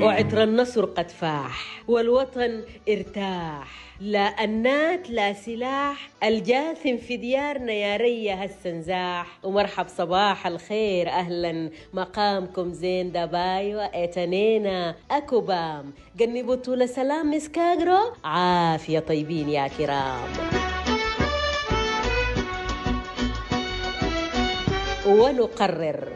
وعطر النصر قد فاح والوطن ارتاح، لا أنات لا سلاح، الجاثم في ديارنا يا ريا هالسنزاح. ومرحب صباح الخير، أهلا مقامكم زين دبايوة اتنينا أكوبام جنبوا طول سلام مسكاجرو عافية طيبين يا كرام. ونقرر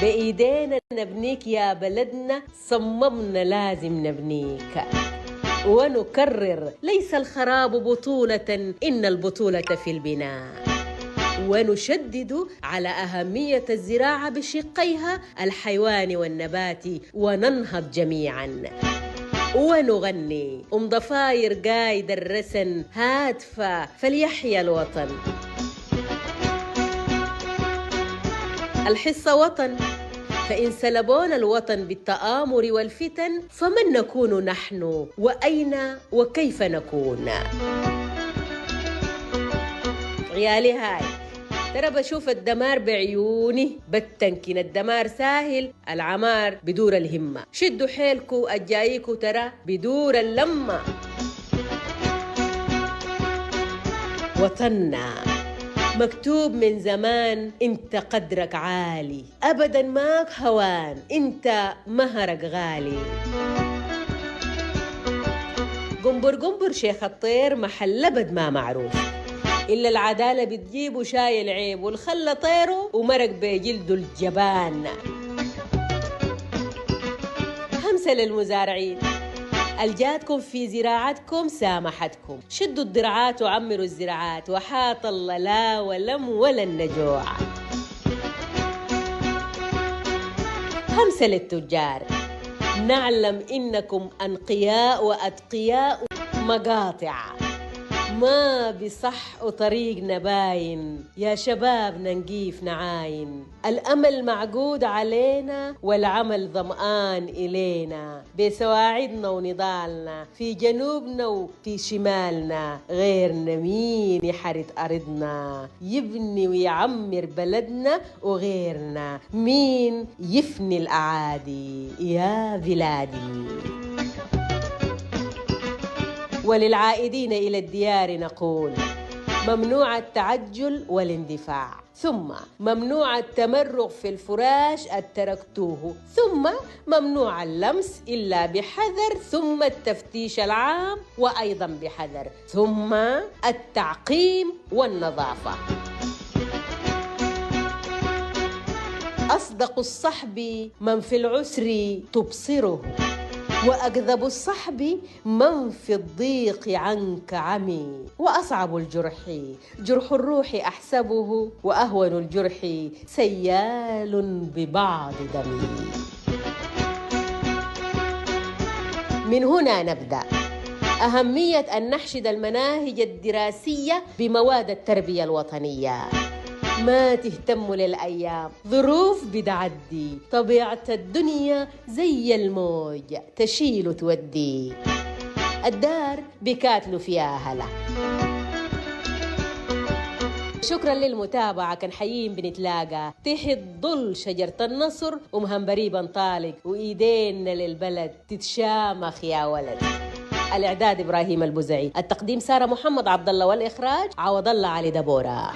بإيدينا نبنيك يا بلدنا، صممنا لازم نبنيك. ونكرر ليس الخراب بطولة، إن البطولة في البناء. ونشدد على أهمية الزراعة بشقيها الحيواني والنباتي، وننهض جميعاً. ونغني ضفاير قايد الرسن هاتفة فليحيا الوطن. الحصة وطن، فإن سلبونا الوطن بالتآمر والفتن فمن نكون نحن وأين وكيف نكون؟ عيالي هاي ترى بشوف الدمار بعيوني، بتنكن الدمار ساهل، العمار بدور الهمة. شدوا حيلكو الجايكو ترى بدور اللمة. وطننا مكتوب من زمان، انت قدرك عالي ابدا ماك هوان، انت مهرك غالي. قنبر قنبر شيخ الطير محل لبد ما معروف، الا العداله بتجيبه شاي العيب والخله طيره ومرق بجلده الجبان. همسه للمزارعين، الجاتكم في زراعتكم سامحتكم، شدوا الدرعات وعمروا الزراعات، وحاط الله لا ولم ولا النجوع. همسة للتجار، نعلم إنكم أنقياء وأتقياء مقاطع، ما بصح طريق نباين، يا شباب ننقيف نعاين. الأمل معقود علينا والعمل ظمآن إلينا، بسواعدنا ونضالنا في جنوبنا وفي شمالنا، غيرنا مين يحرث أرضنا يبني ويعمر بلدنا، وغيرنا مين يفني الأعادي يا بلادي. وللعائدين إلى الديار نقول ممنوع التعجل والاندفاع، ثم ممنوع التمرغ في الفراش التركتوه، ثم ممنوع اللمس إلا بحذر، ثم التفتيش العام وأيضا بحذر، ثم التعقيم والنظافة. أصدق الصحب من في العسر تبصره، وأكذب الصحب من في الضيق عنك عمي. وأصعب الجرح جرح الروح أحسبه، وأهون الجرح سيال ببعض دمي. من هنا نبدأ أهمية أن نحشد المناهج الدراسية بمواد التربية الوطنية. ما تهتموا للأيام، ظروف بتعدي، طبيعة الدنيا زي الموج تشيل وتودي، الدار بكاتلوا فيها هلا. شكرا للمتابعة، كان حيين بنتلاقى تحت ظل شجرة النصر ومهنبري بنطالق، وإيدينا للبلد تتشامخ يا ولد. الإعداد إبراهيم البزعي، التقديم سارة محمد عبد الله، والإخراج عوض الله علي دبورة.